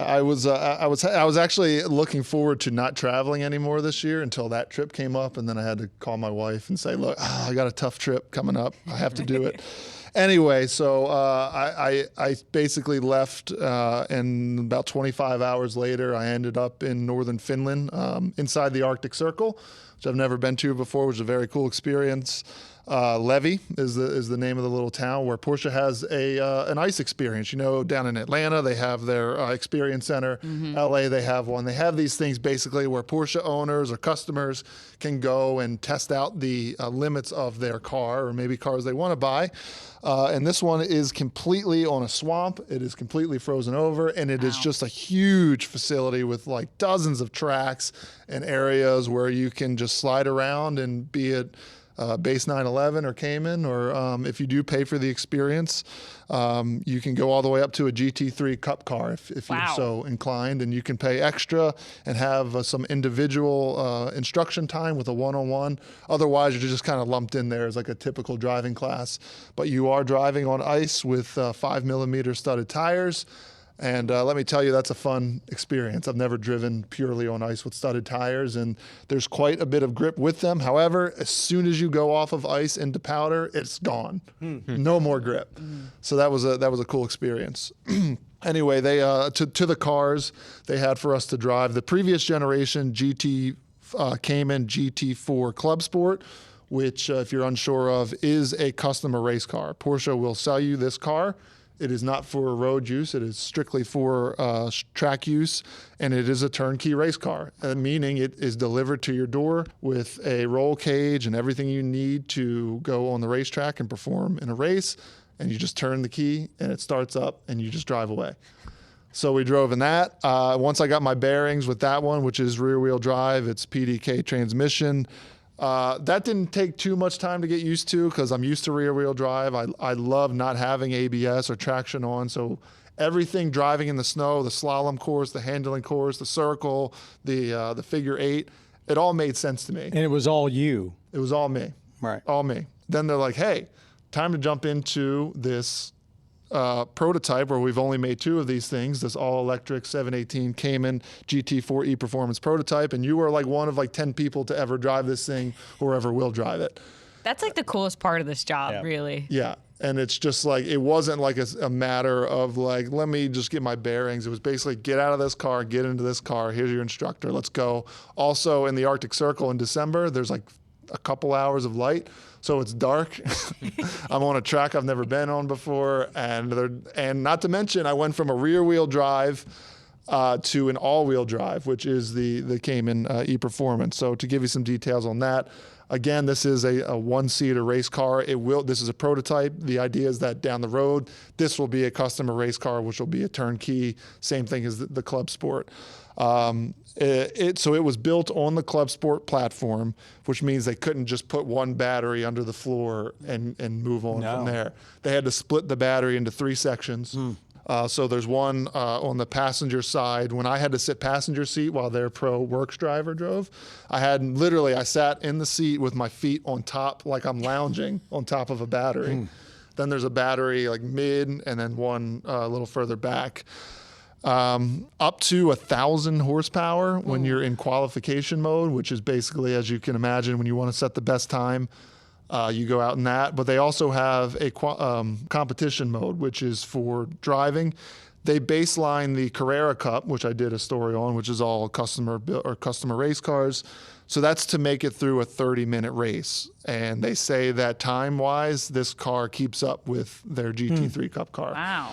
I was actually looking forward to not traveling anymore this year until that trip came up, and then I had to call my wife and say, "Look, I got a tough trip coming up. I have to do it." Anyway, so I basically left, and about 25 hours later, I ended up in northern Finland, inside the Arctic Circle, which I've never been to before, which is a very cool experience. Levi is the name of the little town where Porsche has an ice experience. You know, down in Atlanta, they have their experience center. LA, they have one. They have these things basically where Porsche owners or customers can go and test out the limits of their car or maybe cars they want to buy. And this one is completely on a swamp. It is completely frozen over, and it is just a huge facility with like dozens of tracks and areas where you can just slide around, and be it base 911 or Cayman, or if you do pay for the experience, you can go all the way up to a GT3 Cup car if you're so inclined, and you can pay extra and have some individual instruction time with a one-on-one. Otherwise, you're just kind of lumped in there as like a typical driving class, but you are driving on ice with 5mm studded tires. And let me tell you, that's a fun experience. I've never driven purely on ice with studded tires, and there's quite a bit of grip with them. However, as soon as you go off of ice into powder, it's gone. No more grip. So that was a cool experience. Anyway, they to the cars they had for us to drive. The previous generation Cayman GT4 Club Sport, which if you're unsure of, is a customer race car. Porsche will sell you this car. It is not for road use. It is strictly for track use, and it is a turnkey race car, meaning it is delivered to your door with a roll cage and everything you need to go on the racetrack and perform in a race, and you just turn the key, and it starts up, and you just drive away. So we drove in that. Once I got my bearings with that one, which is rear-wheel drive, it's PDK transmission. That didn't take too much time to get used to because I'm used to rear-wheel drive. I love not having ABS or traction on, so everything driving in the snow, the slalom course, the handling course, the circle, the figure eight, it all made sense to me. And it was all you. It was all me. Right. All me. Then they're like, hey, time to jump into this prototype where we've only made two of these things, this all-electric 718 Cayman GT4 E-Performance prototype, and you were like one of like 10 people to ever drive this thing or ever will drive it. That's like the coolest part of this job, really. Yeah, and it's just like, it wasn't like a matter of like, let me just get my bearings. It was basically, get out of this car, get into this car, here's your instructor, let's go. Also in the Arctic Circle in December, there's like a couple hours of light, so it's dark. I'm on a track I've never been on before, and not to mention, I went from a rear-wheel drive to an all-wheel drive, which is the Cayman E-Performance. So to give you some details on that, again, this is a one-seater race car. This is a prototype. The idea is that down the road, this will be a customer race car, which will be a turnkey, same thing as the Club Sport. So it was built on the Club Sport platform, which means they couldn't just put one battery under the floor and move on from there. They had to split the battery into three sections. So there's one on the passenger side. When I had to sit passenger seat while their pro works driver drove, I sat in the seat with my feet on top, like I'm lounging on top of a battery. Then there's a battery like mid, and then one a little further back. Up to 1,000 horsepower when you're in qualification mode, which is basically, as you can imagine, when you want to set the best time, you go out in that. But they also have a competition mode, which is for driving. They baseline the Carrera Cup, which I did a story on, which is all customer race cars. So that's to make it through a 30-minute race. And they say that time-wise, this car keeps up with their GT3 Cup car. Wow.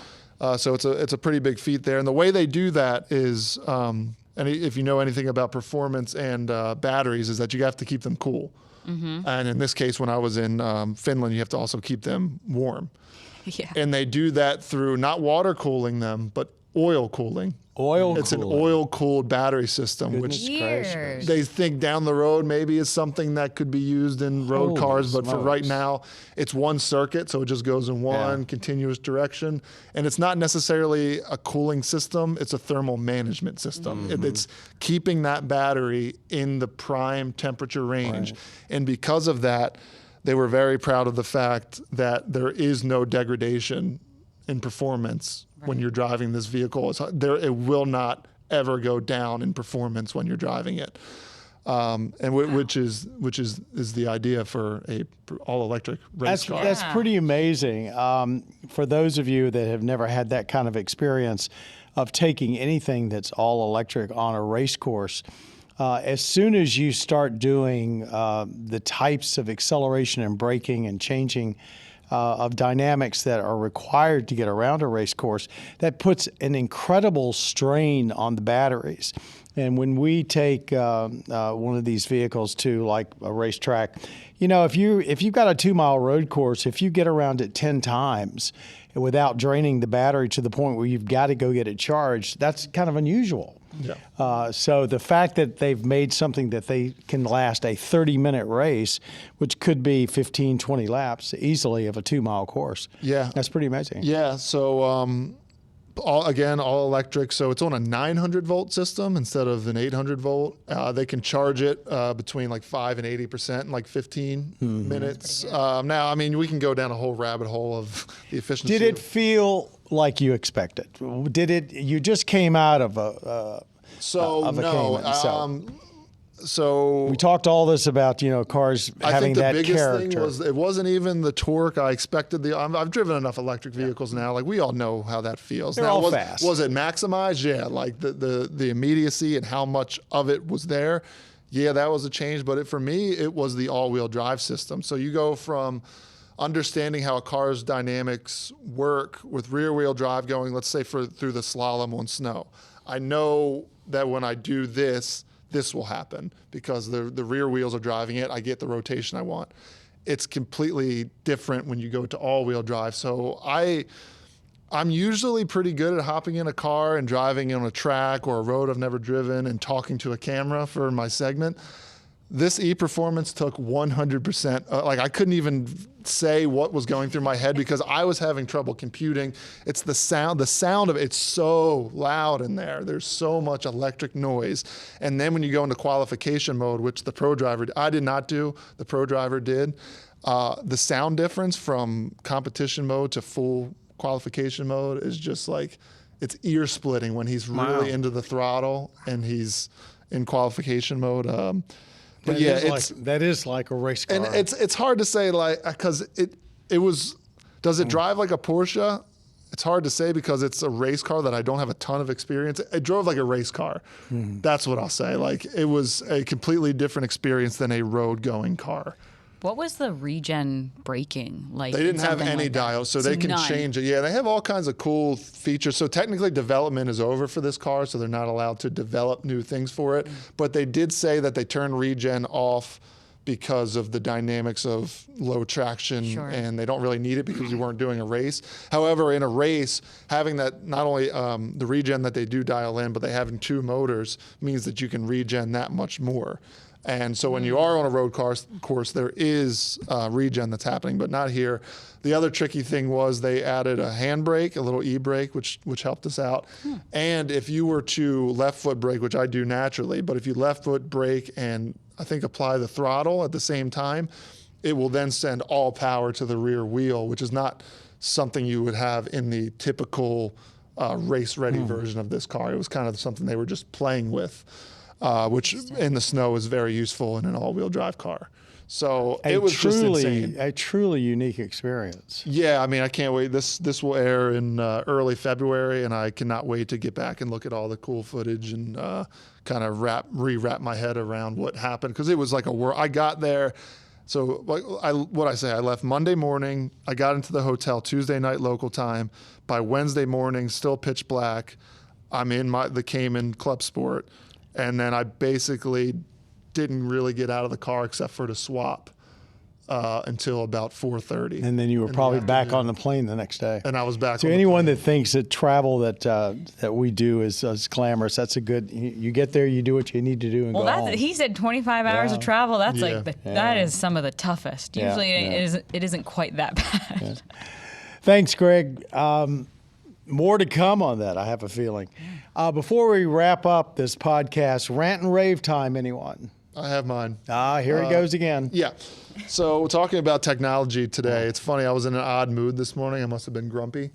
So it's a pretty big feat there. And the way they do that is, and if you know anything about performance and batteries, is that you have to keep them cool. And in this case, when I was in Finland, you have to also keep them warm. Yeah. And they do that through not water cooling them, but oil cooling. It's an oil-cooled battery system, which they think down the road maybe is something that could be used in road cars. But for right now, it's one circuit, so it just goes in one continuous direction. And it's not necessarily a cooling system. It's a thermal management system. It's keeping that battery in the prime temperature range. Right. And because of that, they were very proud of the fact that there is no degradation in performance when you're driving this vehicle. It will not ever go down in performance when you're driving it, which is the idea for a all electric race car. That's pretty amazing. For those of you that have never had that kind of experience of taking anything that's all electric on a race course, as soon as you start doing the types of acceleration and braking and changing of dynamics that are required to get around a race course, that puts an incredible strain on the batteries. And when we take one of these vehicles to like a racetrack, if you've got a 2-mile road course, if you get around it 10 times without draining the battery to the point where you've got to go get it charged, that's kind of unusual. Yeah. So the fact that they've made something that they can last a 30-minute race, which could be 15, 20 laps easily of a 2-mile course. Yeah. That's pretty amazing. Yeah. So all electric. So it's on a 900-volt system instead of an 800-volt. They can charge it between like 5 and 80% in like 15 minutes. Now, I mean, we can go down a whole rabbit hole of the efficiency. Did it feel like you expected? You just came out of a Cayman. So we talked all this about cars having that character. I think the biggest thing was it wasn't even the torque I expected. I've driven enough electric vehicles now. Like we all know how that feels. They're all fast. Was it maximized? Yeah, like the immediacy and how much of it was there. Yeah, that was a change. But for me, it was the all-wheel drive system. So you go from understanding how a car's dynamics work with rear-wheel drive going, let's say through the slalom on snow. I know that when I do this will happen because the rear wheels are driving it. I get the rotation I want. It's completely different when you go to all-wheel drive. So I'm usually pretty good at hopping in a car and driving on a track or a road I've never driven and talking to a camera for my segment. This e-performance took 100%. Like I couldn't even say what was going through my head because I was having trouble computing. It's the sound. The sound of it's so loud in there. There's so much electric noise. And then when you go into qualification mode, which the pro driver, I did not do, the pro driver did, the sound difference from competition mode to full qualification mode is just like, it's ear splitting when he's really into the throttle and he's in qualification mode. But that is like a race car. And it's hard to say because it was. Does it drive like a Porsche? It's hard to say because it's a race car that I don't have a ton of experience. It drove like a race car. That's what I'll say. Like it was a completely different experience than a road going car. What was the regen braking like? They didn't have any dials, so they can change it. Yeah, they have all kinds of cool features. So technically development is over for this car, so they're not allowed to develop new things for it. But they did say that they turned regen off because of the dynamics of low traction, and they don't really need it because you weren't doing a race. However, in a race, having that not only the regen that they do dial in, but they having 2 motors means that you can regen that much more. And so when you are on a road course, there is regen that's happening, but not here. The other tricky thing was they added a handbrake, a little e-brake, which helped us out. And if you were to left foot brake, which I do naturally, but if you left foot brake and I think apply the throttle at the same time, it will then send all power to the rear wheel, which is not something you would have in the typical race-ready version of this car. It was kind of something they were just playing with, which in the snow is very useful in an all-wheel drive car. So it was just insane. A truly unique experience. Yeah, I mean, I can't wait. This will air in early February, and I cannot wait to get back and look at all the cool footage and kind of re-wrap my head around what happened, because it was like a whirl. I got there. So I left Monday morning. I got into the hotel Tuesday night local time. By Wednesday morning, still pitch black. I'm in the Cayman Club Sport, and then I basically didn't really get out of the car except for to swap until about 4:30. And then you were probably back on the plane the next day. And I was back. So anyone that thinks that travel that we do is glamorous, that's a good. You get there, you do what you need to do, and go home. He said 25 hours of travel. That's that is some of the toughest. Yeah. Usually it isn't quite that bad. Yeah. Thanks, Greg. More to come on that, I have a feeling. Before we wrap up this podcast, rant and rave time, anyone? I have mine. Here he goes again. Yeah. So we're talking about technology today. It's funny, I was in an odd mood this morning. I must have been grumpy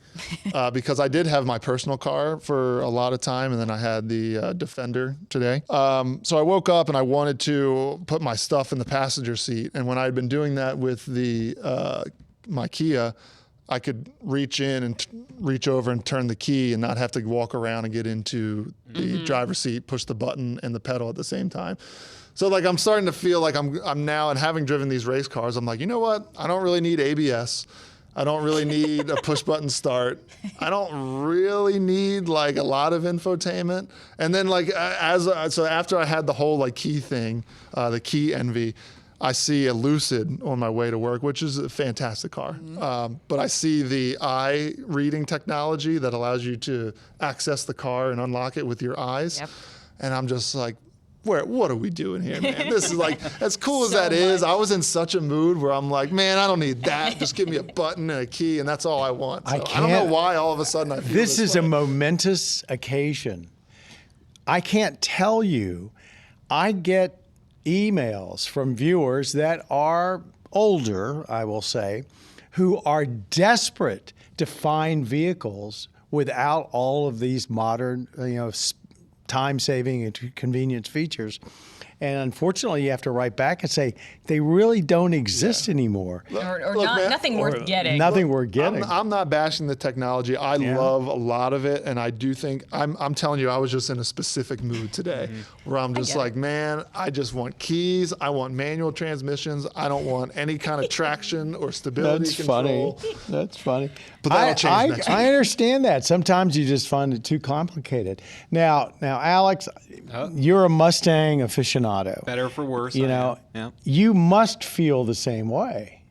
because I did have my personal car for a lot of time, and then I had the Defender today. So I woke up and I wanted to put my stuff in the passenger seat. And when I had been doing that with the my Kia, I could reach in and reach over and turn the key and not have to walk around and get into the driver's seat, push the button and the pedal at the same time. So like I'm starting to feel like I'm now, and having driven these race cars, I'm like, you know what? I don't really need ABS. I don't really need a push button start. I don't really need like a lot of infotainment. And then like so after I had the whole like key thing, the key envy, I see a Lucid on my way to work, which is a fantastic car. But I see the eye reading technology that allows you to access the car and unlock it with your eyes. Yep. And I'm just like, what are we doing here, man? This is like, as cool as that is, I was in such a mood where I'm like, man, I don't need that. Just give me a button and a key, and that's all I want. So I don't know why all of a sudden I feel this is way. A momentous occasion. I can't tell you, I get emails from viewers that are older, I will say, who are desperate to find vehicles without all of these modern, time-saving and convenience features. And unfortunately, you have to write back and say, they really don't exist anymore. Nothing worth getting. Nothing worth getting. I'm not bashing the technology. I love a lot of it. And I do think, I'm telling you, I was just in a specific mood today where I'm just like, man, I just want keys. I want manual transmissions. I don't want any kind of traction or stability control. That's funny. But that'll change next week. I understand that. Sometimes you just find it too complicated. Now, Alex, you're a Mustang aficionado. Better for worse. You must feel the same way.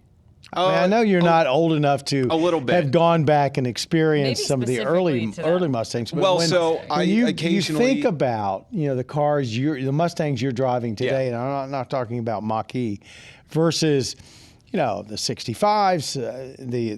I know you're not old enough to have gone back and experienced some of the early Mustangs. But when you think about the cars, the Mustangs you're driving today, and I'm not talking about Mach-E, versus the 65s,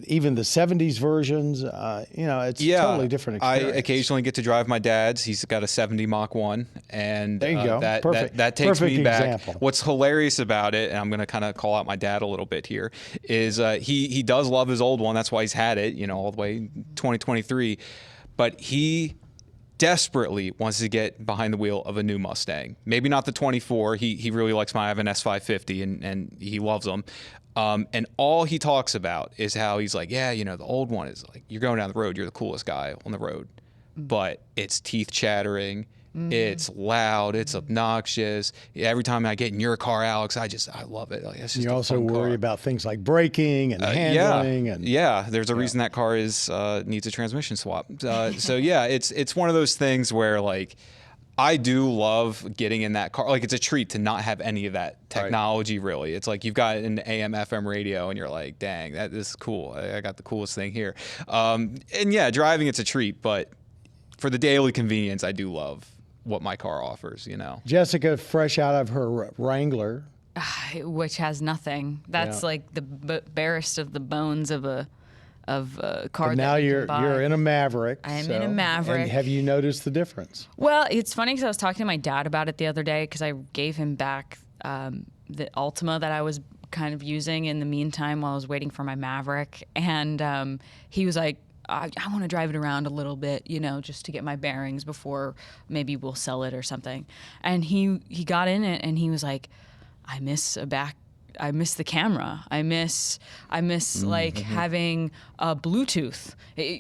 even the 70s versions, it's a totally different experience. I occasionally get to drive my dad's. He's got a 70 Mach 1, and there you go. That takes me back. Example. What's hilarious about it, and I'm going to kind of call out my dad a little bit here, is he does love his old one. That's why he's had it, all the way 2023. But he desperately wants to get behind the wheel of a new Mustang. Maybe not the 24. He really likes I have an S550, and he loves them. And all he talks about is how he's like, the old one is like, you're going down the road, you're the coolest guy on the road. But it's teeth chattering, it's loud, it's obnoxious. Every time I get in your car, Alex, I love it. Like, it's just you also worry about things like braking and handling. There's a reason that car needs a transmission swap. It's one of those things where like, I do love getting in that car. Like, it's a treat to not have any of that technology, really. It's like you've got an AM, FM radio, and you're like, dang, that is cool. I got the coolest thing here. Driving, it's a treat. But for the daily convenience, I do love what my car offers, Jessica, fresh out of her Wrangler. Which has nothing. That's like the barest of the bones of a car. But now you're in a Maverick. I'm in a Maverick. And have you noticed the difference? Well, it's funny because I was talking to my dad about it the other day because I gave him back the Altima that I was kind of using in the meantime while I was waiting for my Maverick. And he was like, I want to drive it around a little bit, just to get my bearings before maybe we'll sell it or something. And he got in it and he was like, I miss the camera. I miss like having Bluetooth.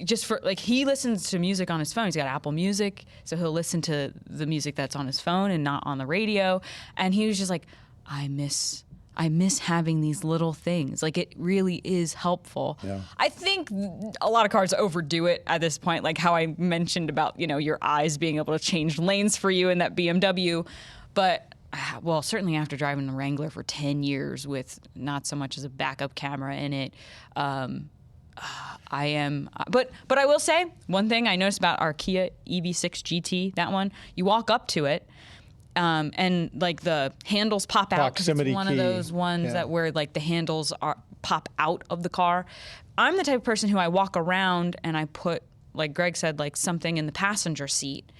Just for like, he listens to music on his phone. He's got Apple Music, so he'll listen to the music that's on his phone and not on the radio. And he was just like, I miss having these little things. Like, it really is helpful. Yeah. I think a lot of cars overdo it at this point, like how I mentioned about, your eyes being able to change lanes for you in that BMW. But, well, certainly after driving the Wrangler for 10 years with not so much as a backup camera in it, I am. But I will say, one thing I noticed about our Kia EV6 GT, that one, you walk up to it, and like the handles pop out because it's one of those ones that where like the handles pop out of the car. I'm the type of person who I walk around and I put, like Greg said, like something in the passenger seat.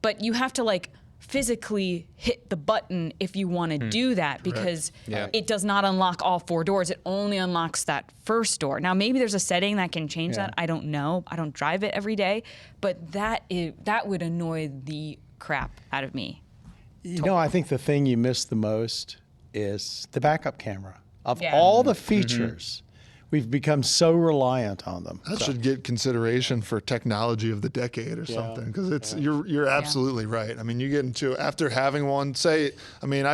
But you have to like physically hit the button if you want to do that, because it does not unlock all 4 doors. It only unlocks that first door. Now, maybe there's a setting that can change that. I don't know. I don't drive it every day. But that would annoy the crap out of me. I think the thing you miss the most is the backup camera. Of all the features, we've become so reliant on them. That should get consideration for technology of the decade or something, because you're absolutely right. I mean, you get into, after having one, I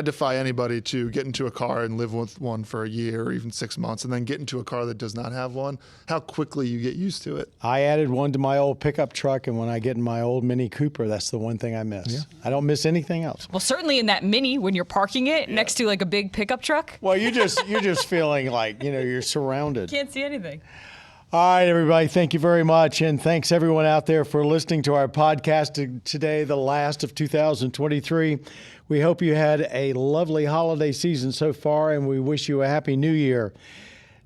defy anybody to get into a car and live with one for a year or even 6 months and then get into a car that does not have one, how quickly you get used to it. I added one to my old pickup truck, and when I get in my old Mini Cooper, that's the one thing I miss. Yeah. I don't miss anything else. Well, certainly in that Mini, when you're parking it next to like a big pickup truck. Well, you're just feeling like, you're surrounded. Can't see anything. All right, everybody, thank you very much. And thanks everyone out there for listening to our podcast today, the last of 2023. We hope you had a lovely holiday season so far, and we wish you a happy new year.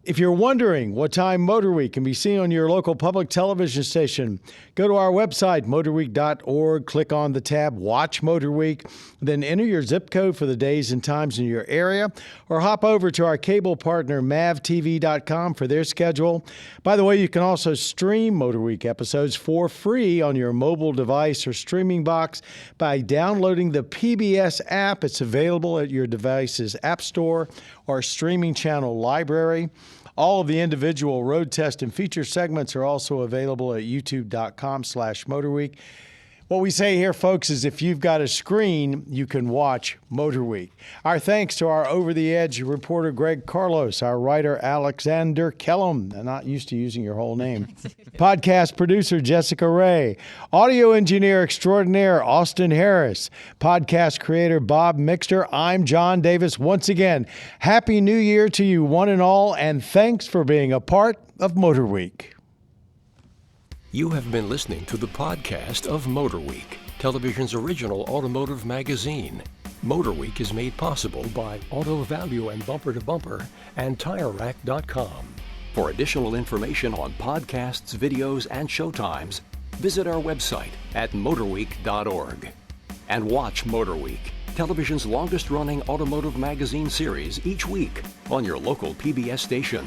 If you're wondering what time MotorWeek can be seen on your local public television station, go to our website, motorweek.org, click on the tab Watch MotorWeek, then enter your zip code for the days and times in your area, or hop over to our cable partner, mavtv.com, for their schedule. By the way, you can also stream MotorWeek episodes for free on your mobile device or streaming box by downloading the PBS app. It's available at your device's app store or streaming channel library. All of the individual road test and feature segments are also available at youtube.com/MotorWeek. What we say here, folks, is if you've got a screen, you can watch MotorWeek. Our thanks to our over-the-edge reporter, Greg Carlos, our writer, Alexander Kellum. I'm not used to using your whole name. Podcast producer, Jessica Ray. Audio engineer extraordinaire, Austin Harris. Podcast creator, Bob Mixter. I'm John Davis. Once again, Happy New Year to you one and all, and thanks for being a part of MotorWeek. You have been listening to the podcast of MotorWeek, television's original automotive magazine. MotorWeek is made possible by Auto Value and Bumper to Bumper and TireRack.com. For additional information on podcasts, videos, and showtimes, visit our website at motorweek.org. And watch MotorWeek, television's longest-running automotive magazine series, each week on your local PBS station.